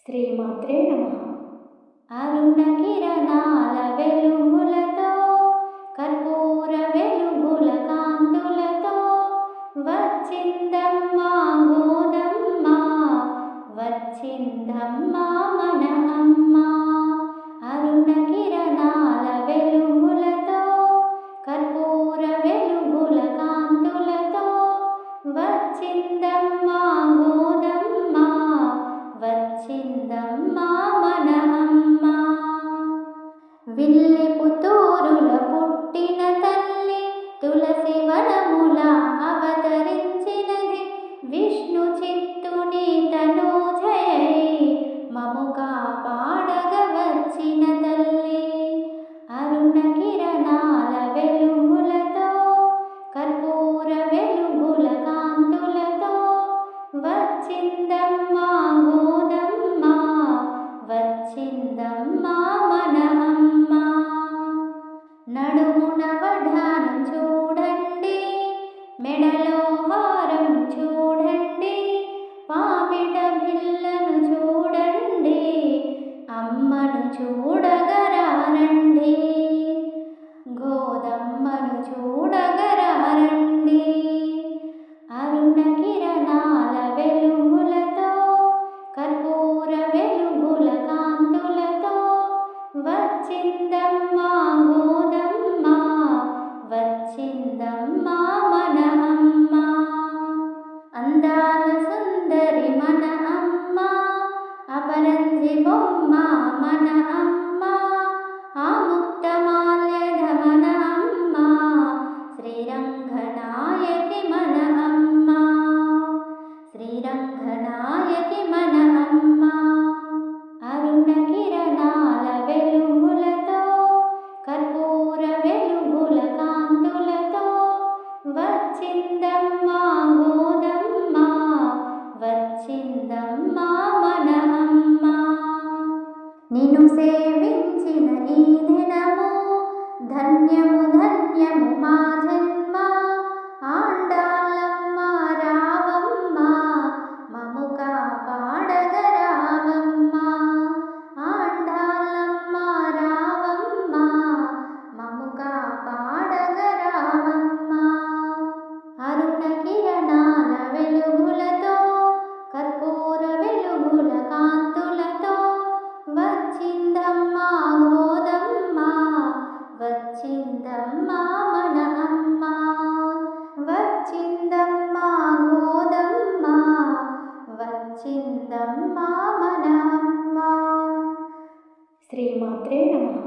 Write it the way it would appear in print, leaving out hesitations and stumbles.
శ్రీమాత్రే నమః. అరుణ కిరణాల వెలుగులతో కర్పూర వెలుగుల కాంతులతో వచ్చిందమ్మా గోదమ్మ, వచ్చిందమ్మా మన అమ్మ. అరుణ కిరణాల వెలుగులతో కర్పూర వెలుగుల కాంతులతో వచ్చిందమ్మా గోదమ్మ, వచ్చిందమ్మా మన అమ్మ. విల్లి పుత్తూరుల పుట్టిన తల్లి తులసి వనముల అవతరించినది, విష్ణు చిత్తుని తనూజయై మము కాపాడగ వచ్చిన తల్లి. అరుణ కిరణాల వెలుగులతో కర్పూర వెలుగుల కాంతులతో వచ్చిందమ్మా గోదమ్మ, వచ్చిందమ్మా మన అమ్మ. నడుమున వడ్డానం చూడండి, మెడలో హారం చూడండి, పాపిట బిళ్ళను చూడండి, అమ్మను చూడగరారండి, గోదమ్మను చూడగరారండి. అరుణ కిరణాల వెలుగులతో కర్పూర వెలుగుల కాంతులతో వచ్చిందమ్మా గోదమ్మ, వచ్చిందమ్మా మన అమ్మ. అందాల సుందరి మన అమ్మ, అపరంజి బొమ్మ మన అమ్మ, ఆ ముక్తమాల్యద మన అమ్మ, శ్రీరంగనాయకి మన అమ్మ, శ్రీరంగనాయకి మన అమ్మ. అరుణ కిరణాల వెలుగులతో కర్పూర వెలుగుల కాంతులతో వచ్చిందమ్మా గోదమ్మ, వచ్చిందమ్మా మన అమ్మ. నిన్ను సేవించిన ఈ దినము ధన్యము ధన్యము మా జన్మ, ఆండాళ్ళమ్మ రావమ్మ మము కాపాడగ రావమ్మ, ఆండాళ్ళమ్మ రావమ్మ మము కాపాడగ రావమ్మ. అరుణ కిరణాల వెలుగులతో కర్పూర వెలుగుల కాంతులతో వచ్చిందమ్మా గోదమ్మ, వచ్చిందమ్మా మన అమ్మ, వచ్చిందమ్మా గోదమ్మ, వచ్చిందమ్మా మన అమ్మ. శ్రీమాత్రే నమః.